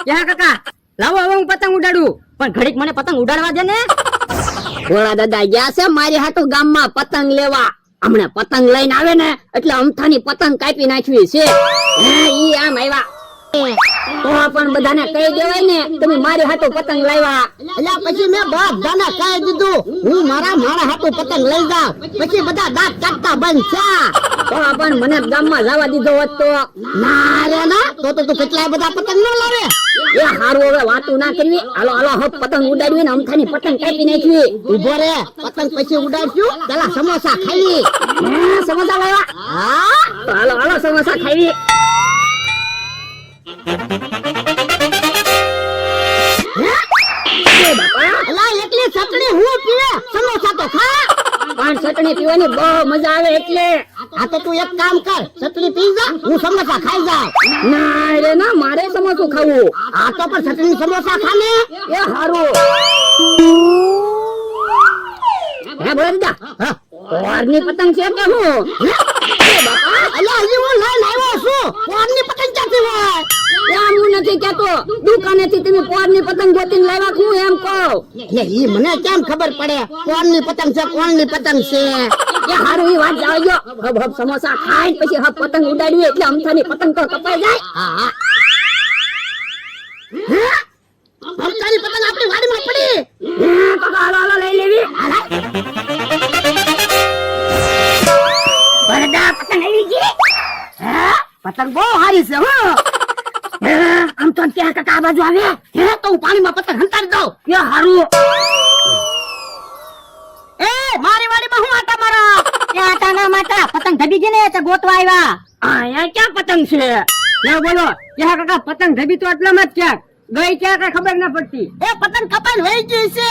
ક્યાં કાકા લાવો હવે હું પતંગ ઉડાડું, પણ ઘડીક મને પતંગ ઉડાડવા દે ને. ભોળા દાદા ગયા છે મારી હાટુ ગામમાં પતંગ લેવા. હમણાં પતંગ લઈને આવે ને એટલે અમથાની પતંગ કાપી નાખવી છે. ઈ આમ આવ્યા તો પણ બધાને કહી દેવાય ને તમે મારી હાટુ પતંગ લાવ્યા. એટલે પછી મેં બધાને કહી દીધું હું મારા હાટુ પતંગ લઈ જાઉં. પછી બધા દાંત કાઢતા બંધ છે. તો પણ મને ગામમાં જવા દીધો હોત તો. ના રે ના, તો તું કેટલાય બધા પતંગ ન લાવે. એ હારું હવે વાતું ના કરવી. હાલો હાલો હવે પતંગ ઉડાડવી ને અમથાની પતંગ કાપી નાખવી. ઉભો રે, પતંગ પછી ઉડાડશું, પેલા સમોસા ખાવી. સમોસા લાવ્યા? હા તો હાલો હાલો સમોસા ખાવી. અલા એટલી ચટણી હું પીવે, સમોસા તો ખા. પણ ચટણી પીવાની બહુ મજા આવે એટલે. આ તો તું એક કામ કર, ચટણી પી જા, હું સમોસા ખાઈ જાઉં. ના રે ના, મારે સમોસું ખાવું. આ તો પણ ચટણી સમોસા ખાને. એ હારું. હે બોલા દીધા, કોરની પતંગ છે કે હું? અલા હજી હું લઈને આવ્યો છું. કોણની પતંગ ક્યાંથી હોય? એમ હું નથી કેતો, દુકાનેથી તમે પોરની પતંગ ગોતીને લાવ્યા છું એમ કહું. એટલે ઈ મને કેમ ખબર પડે કોણની પતંગ છે કોણની પતંગ છે? એ હારું ઈ વાત જાવજો. હબ હબ સમોસા ખાઈ પછી હબ પતંગ ઉડાડવી એટલે અમથાની પતંગ તો કપાઈ જાય. હા અમથાની પતંગ આપણી વાડીમાં પડી. તો હાલો હાલો લઈ લેવી. બરડા પતંગ આવી ગઈ. પતંગ બહુ સારી છે હો. આમ તો ત્યાં કાકા આ બાજુ આવે તો હું પાણીમાં પતંગ હંતાડી દઉં. એ હારું. એ મારી વાડીમાં હું આટા મારા. ત્યાં આટા ના માટા, પતંગ ધબી ગઈ ને એટલે ગોતવા આવ્યા. અહીંયા ક્યાં પતંગ છે? લે બોલો, ક્યાં કાકા પતંગ ધબી તો એટલામાં જ ક્યાંક ગઈ, ક્યાં કઈ ખબર ના પડતી. એ પતંગ કપાઈ વહી ગઈ છે.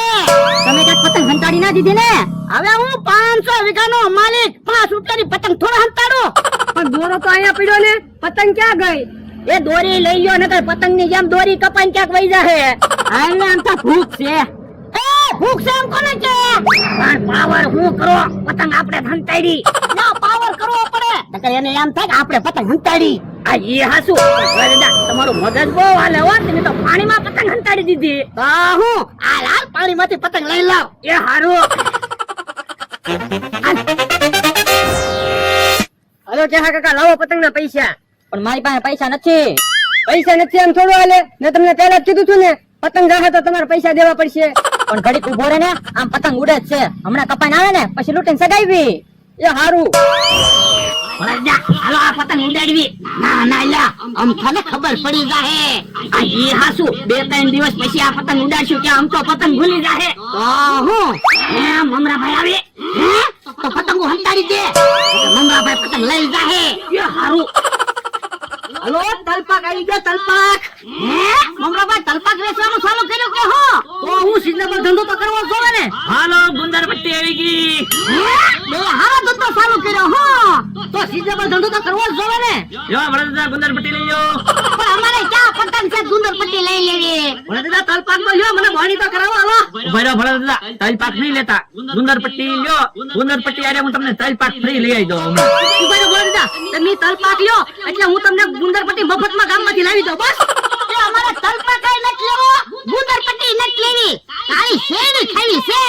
તમે ક્યાંક પતંગ હંતાડી ના દીધી ને? હવે હું 500 વીઘાનો માલિક 5 રૂપિયાની પતંગ થોડો હંતાડું. પણ દોરો તો અહીંયા પડ્યો ને, પતંગ ક્યાં ગઈ? એ દોરી લઈ લ્યો નકર પતંગ ની જેમ દોરી કપાઈને ક્યાંક વહી જાહે. હાલ ને આમ તો ભૂખ છે. એ ભૂખ છે એમ કોને કે? પણ પાવર હું કરો, પતંગ આપણે હંતાડી. ના પાવર કરવો પડે. નકર એને એમ થાય કે આપણે પતંગ હંતાડી. આ ઈ હાસુ. વરદા તમારું મગજ બહુ હાલે હો, તમે તો પાણીમાં પતંગ હંતાડી દીધી. તો હું હાલ પાણીમાંથી પતંગ લઈ લાવ. એ હારું. હાલો ક્યાં કાકા લાવો પતંગ ના પૈસા. પણ મારી પાસે પૈસા નથી. પૈસા નથી એમ થોડું હાલે. મેં તમને પહેલા જ કીધું હતું ને, પતંગ જાહે તો તમારે પૈસા દેવા પડશે. પણ ઘડીક ઉભો રહે ને, આમ પતંગ ઉડે જ છે. હમણાં કપાઈને આવે ને પછી લૂંટીને સગાવી. એ હારું. વરદા હાલો આ પતંગ ઉડાડવી. ના ના લ્યા આમ થાને ખબર પડી જાહે. આ ઈ હાસુ. 2-3 દિવસ પછી આ પતંગ ઉડાડશું કે આમ તો પતંગ ભૂલી જાહે. તો હું એમ મમરાભાઈ આવે. તો પતંગો હંતાડી દે. મમરાભાઈ પતંગ લઈ જાહે. એ હારું. હલો તલપાક આવી ગયો, તલપાક. મમરાભાઈ તલપાક વેચવાનું ચાલુ કર્યું કે હો? તો હું સિઝનેબલ ધંધો તો કરવો જોવે ને. હાલો ગુંદર પટ્ટી આવી ગઈ. બે હારો ધંધો ચાલુ કર્યો હો. તો સિઝનેબલ ધંધો તો કરવો જ જોવે ને. જો વરદા ગુંદર પટ્ટી લઈ લો. પણ અમારે ક્યાં પતંગ છે ગુંદર પટ્ટી લઈ લેવી. વરદા તલપાક માં લ્યો, મને વાણી તો કરાવો. હાલો ઉભા રહો વરદા, તલ પાક નહીં લેતા. ગુંદર પટ્ટી લ્યો. ગુંદર પટ્ટી આરે હું તમને તલ પાક ફ્રી લઈ આવી દઉં હમણાં. ઉભા રહો વરદા, તમે તલપાક લ્યો એટલે હું તમને ગુંદર પટ્ટી મફતમાં ગામમાંથી લાવી દઉં. બસ એ અમારે તલપાક કઈ નથી લેવો, ગુંદર પટ્ટી નથી લેવી. તારી શેરડી ખાવી છે.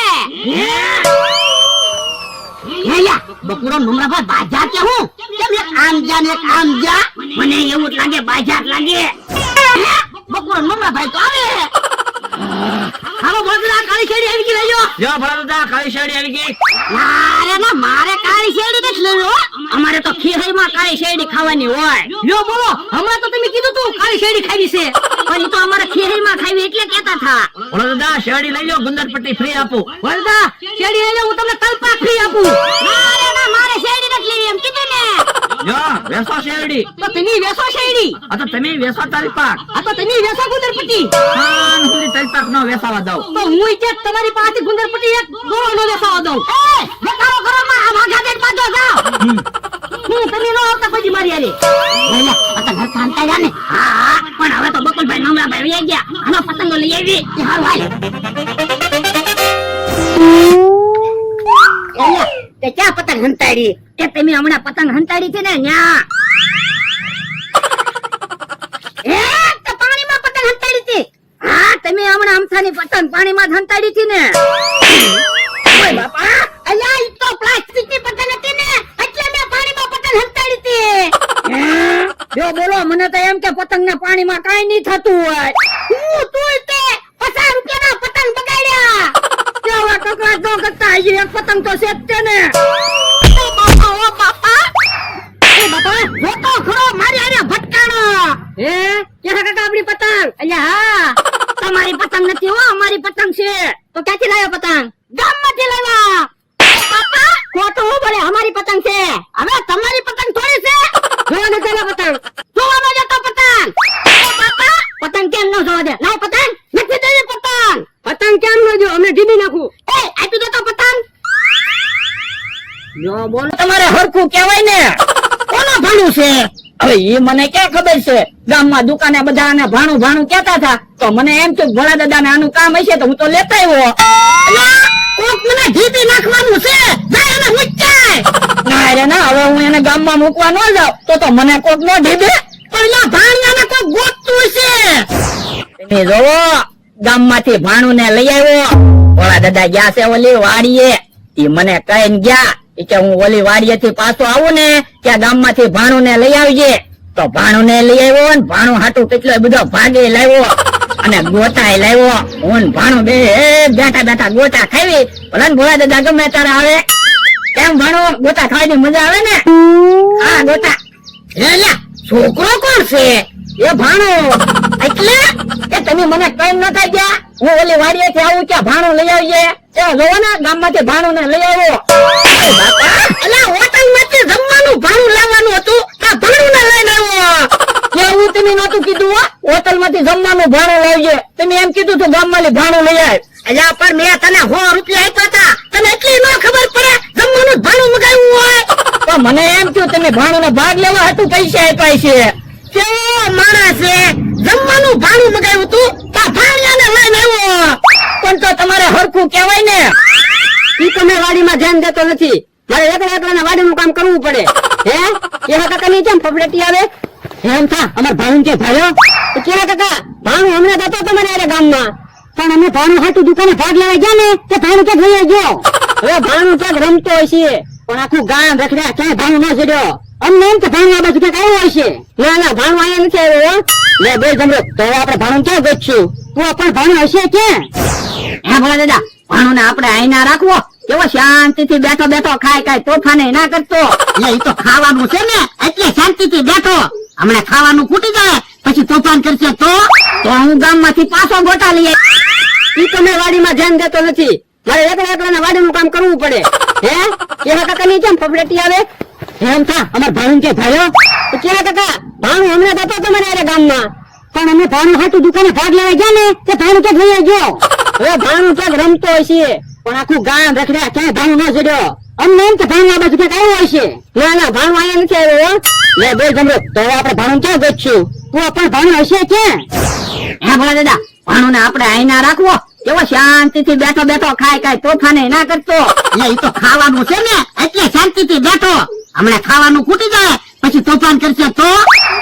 હેલા બકુરો મમરાભાઈ બાજા કે હું કેમ એક આમ જા ને એક આમ જા? મને એવું જ લાગે બાજાર લાગે. બકુરો મમરાભાઈ તો આવે. હાલો વરદા, કાળી શેરડી આવી ગઈ, લઈ લો. જો વરદા કાળી શેરડી આવી ગઈ. ના ના મારે કાળી શેરડી નથી લેવી હો. અમારે તો ખીરમાં કાળી શેરડી ખાવાની હોય. લ્યો બોલો, હમણાં તો તમે કીધું તું કાળી શેરડી ખાવી છે. પણ ઈ તો અમારે ખીરમાં ખાવી એટલે કહેતા થા. વરદા શેરડી લઈ લો, ગુંદર પટ્ટી ફ્રી આપું. વરદા શેરડી લઈ લો, હું તમને તલપાક ફ્રી આપું. ના મારે શેરડી નથી લેવી એમ કીધું ને. જો વેસો શેરડી. તો તમે વેસો શેરડી. આ તો તમે વેસો તલ પાક. આ તો તમે વેસો ગુંદર પટ્ટી. ખાન સુધી તલ પાક નો વેસાવા દઉં. તો હું કે તમારી પાસે ગુંદર પટ્ટી એક ગોળો નો વેસાવા દઉં. એ દેખાડો કરો માં આ વાઘા દેખ બાજો જાઓ. હું તમે નો આવતા પછી મારી આલે. હેલા પતંગ હંતાઈ જા ને. હા પણ હવે તો બકુલભાઈ નમરાભાઈ વહી ગયા. આનો પતંગો લઈ આવી. એ હાલ હાલ. હેલા તે ક્યાં પતંગ હંતાડી? એ તમે હમણાં પતંગ હંતાડી છે ને ન્યા. એ તો પાણીમાં પતંગ હંતાડી અમથાની પતંગ પાણીમાં જ હંતાડી હતી ને. ઓય બાપા, અલ્યા ઈ તો પ્લાસ્ટિકની પતંગ હતી ને, એટલે મેં પાણીમાં પતંગ હંતાડી હતી. જો બોલો, મને તો એમ કે પતંગને પાણીમાં કાંઈ નહીં થતું હોય. હું તું તે 50 રૂપિયાના પતંગ બગાડ્યા. કેવા કકડાટ ન કરતા, હજી એક પતંગ તો છે જ તે ને. ઓ બાપા, એ બાપા, જોતો ખરો મારી આરે ભટકાણો. હે ક્યાં કાકા આપણી પતંગ? અલ્યા હા, તમારી પતંગ નથી હો, અમારી પતંગ છે. તો ક્યાંથી લાવ્યો પતંગ? ગામમાંથી લાવ્યા. બાપા, ખોટું હું બોલે, અમારી પતંગ છે. હવે તમારી પતંગ થોડી છે. જોવા દે પેલા પતંગ. જોવાનો જતો પતંગ. ઓ બાપા, પતંગ કેમ ન જોવા દે? લાવ પતંગ, નથી દેવી પતંગ. પતંગ કેમ ન જો? અમને ઢીબી નાખું. એ આપી દો તો પતંગ. જો બોલો, તમારે હરખું કહેવાય ને. કોનો ભાણું છે? હવે એ મને ક્યાં ખબર છે? ગામમાં દુકાને બધા આને ભાણું ભાણું કહેતા હતા, તો મને એમ થયું ભોળા દાદા ને આનું કામ હશે તો હું તો લેતા આવ્યો. અલા, કોક મને ઢીબી નાખવાનું છે. જાય એને મુચ્ચાય. ના રે ના, હવે હું એને ગામમાં મૂકવા ન જાઉં તો મને કોક નો ઢીબે. પણ એલા ભાણિયાને કોક ગોતતું હશે. તમે જોવો, ગામમાંથી ભાણું ને લઈ આવ્યો. ભોળા દાદા ગયા છે ઓલી વાડીએ. ઈ મને કહીને ગયા કે હું ઓલી વાડીએ થી પાછો આવું ને ત્યાં ગામમાંથી ભાણું ને લઈ આવજે. તો ભાણું ને લઈ આવ્યો ને ભાણું હાટું કેટલો બધો ભાગે લાવ્યો અને ગોટાય લાવ્યો. હું ને ભાણું બે બેઠા બેઠા ગોટા ખાવી. ભલે ને ભોળા દાદા ગમે તારે આવે. કેમ ભાણું, ગોટા ખાવાની મજા આવે ને? હા ગોટા. એલા, છોકરો કોણ છે? એ ભાણું. એટલે એ તમે મને કઈ નતા ગયા? હું ઓલી વાડીએ થી આવું ત્યાં ભાણું લઈ આવજે. એ જોવો ને ગામમાંથી ભાણું ને લઈ આવ્યો. અલા, હોટલમાંથી જમવાનું ભાણું લાવવાનું હતું, તો ભાણું ને લઈને આવ્યો. કેવું તમે નતું કીધું હો? હોટલ માંથી જમવાનું ભાણું લાવજે. તમે એમ કીધું તું ગામમાંથી ભાણું લઈ આવ. અલ્યા, પણ મેં તને 100 રૂપિયા આપ્યા હતા. તને એટલી ન ખબર પડે જમવાનું ભાણું મગાવ્યું હોય. તો મને એમ થયું તમે ભાણું ને ભાગ લેવા હતું પૈસા આપ્યા છે. કેવો માણસ છે? જમવાનું ભાણું મગાવ્યું તું, તો ભાણિયાને લઈને આવ્યો. પણ તો તમારે હરખું કહેવાય ને. ઈ તમે વાડીમાં ધ્યાન દેતો નથી. મારે એકલા વાડીનું કામ કરવું પડે. હે કેવા કાકા ની કેમ ફફડેટી આવે? એમ થા અમાર ભાણું કે ભાયો. તો કેવા કાકા ભાણું હમણાં જતો હતો મને અરે ગામમાં. પણ અમે ભાણું હાટું દુકાને ભાગ લેવા ગયા ને તે ભાણું ક્યાંક લઈ ગયો. હવે ભાણું ક્યાંક રમતો હોય છે, પણ આખું ગામ રખડ્યા ક્યાંય ભાણું ન ચડ્યો. અમને એમ કે ભાણું આ બાજુ ક્યાંક આવ્યો હોય છે. ના ના, ભાણું અહીંયા નથી આવ્યો. લે બે જમરો, તો હવે આપણે ભાણું ક્યાં ગોતશું? તું પણ ભાણું હશે ક્યાં? હે ભોળા દાદા, ભાણું ને આપણે અહીં ના રાખવો. કેવો શાંતિથી બેઠો બેઠો ખાય કાંઈ તોફાને ના કરતો. એટલે ઈ તો ખાવાનું છે ને, એટલે શાંતિથી બેઠો. હમણાં ખાવાનું ખૂટી જાય પછી તોફાન કરશે તો હું ગામમાંથી પાછો ગોટા લઈ આવી. ઈ તમે વાડીમાં ધ્યાન દેતો નથી. મારે એકલા વાડીનું કામ કરવું પડે. હે કેવા કાકા ની કેમ ફફડેટી આવે? એમ થા અમાર ભાણું કે ભાયો. તો કેવા કાકા ભાણું હમણાં જતો હતો મને અરે ગામમાં. પણ અમે ભાણું હાટું દુકાને ભાગ લેવા ગયા ને તે ભાણું ક્યાંક લઈ ગયો. હવે ભાણું ક્યાંક રમતો હોય છે, પણ આખું ગામ રખડ્યા ક્યાંય ભાણું ન ચડ્યો. અમને એમ કે ભાણું આ બાજુ ક્યાંક આવ્યો હોય છે. ના ના, ભાણું અહીંયા નથી આવ્યો. લે બોલ જમરો, તો હવે આપણે ભાણું ક્યાં ગોતશું? તું પણ ભાણું હશે ક્યાં? હે ભોળા દાદા, ભાણું ને આપણે અહીં ના રાખવો. કેવો શાંતિથી બેઠો બેઠો ખાય કાંઈ તોફાને ના કરતો. એટલે ઈ તો ખાવાનું છે ને, એટલે શાંતિથી બેઠો. હમણાં ખાવાનું ખૂટી જાય પછી તોફાન કરશે તો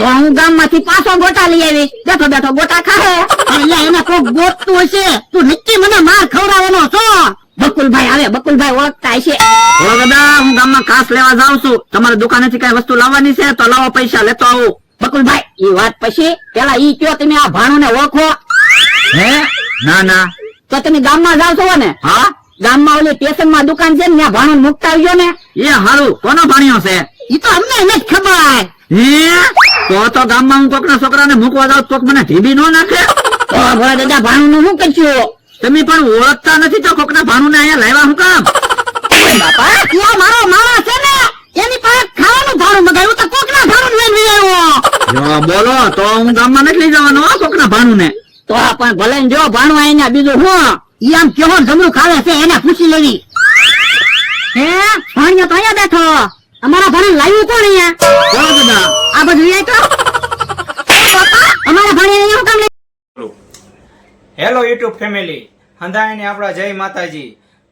હું ગામમાંથી પાછો ગોટા લઈ આવી. બેઠો બેઠો ગોટા ખાય. એટલે એને કોક ગોતતું હશે. તું નક્કી મને માર ખવડાવવાનો છો. બકુલભાઈ આવે, બકુલભાઈ ઓળખતા હશે. બોલો દાદા, હું ગામમાં ઘાસ લેવા જાઉં છું. તમારી દુકાનેથી કઈ વસ્તુ લાવવાની છે તો લાવો, પૈસા લેતો આવું. બકુલભાઈ ઈ વાત પછી પેલા ઈ કયો તમે આ ભાણું ને ઓળખો? હે? ના ના. તો તમે ગામમાં જાવ છો ને? હા, ગામમાં ઓલી સ્ટેશનમાં દુકાન છે ને ત્યાં ભાણું મુકતા આવજો ને. એ હારું. કોનો ભાણિયો છે? ઈ તો અમને નથી ખબર. હે? તો ગામમાં હું કોકના છોકરાને મૂકવા જાઉં તો મને ઢીબી નો નાખે? તો ભોળા દાદા ભાણું નું શું કરશું? તમે પણ ઓળખતા નથી તો કોકના ભાણું ને અહીંયા લાવ્યા હું કામ? બાપા, ઈ મારો માણસ છે ને, એની પાસે ખાવાનું ભાણું મગાવ્યું તો કોકના ભાણું લઈને આવ્યો. જો બોલો, તો હું ગામમાં નથી લઈ જવાનો હો કોકના ભાણું ને. તો પણ ભલે ને જો ભાણું અહીંયા, બીજું હું? ઈ આમ કેવો જમણું ખાવે છે એને પૂછી લેવી. હે ભાણિયો તો અહીંયા બેઠો. અમારા ભાણું લાવ્યું કોણ અહીંયા? બોલો દાદા. આ બધું લઈ તો બાપા અમારા ભાણિયાને અહીંયા કામ લઈ? હેલો યુટ્યુબ ફેમિલી, હંધાઈને આપણા જય માતાજી.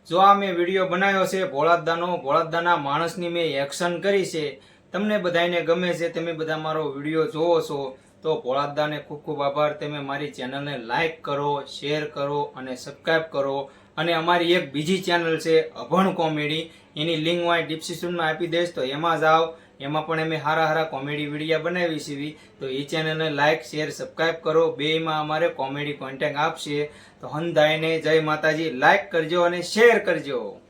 જો આ મેં વિડીયો બનાવ્યો છે ભોળાદાના માણસની મેં એક્શન કરી છે. તમને બધાને ગમે છે, તમે બધા મારો વિડીયો જોવો છો તો ભોળાદાને ખૂબ ખૂબ આભાર. તમે મારી ચેનલને લાઈક કરો, શેર કરો અને સબસ્ક્રાઈબ કરો. અને અમારી એક બીજી ચેનલ છે અભણ કોમેડી, એની લિંક હું અહીં ડિસ્ક્રિપ્શનમાં આપી દઈશ, તો એમાં જાઓ. એમાં પણ અમે હારા હારા કોમેડી વિડીયો બનાવી છીએ. તો એ ચેનલને લાઈક શેર સબસ્ક્રાઈબ કરો. બેયમાં અમારે કોમેડી કોન્ટેન્ટ આપશે. તો હંધાઈને જય માતાજી. લાઈક કરજો અને શેર કરજો.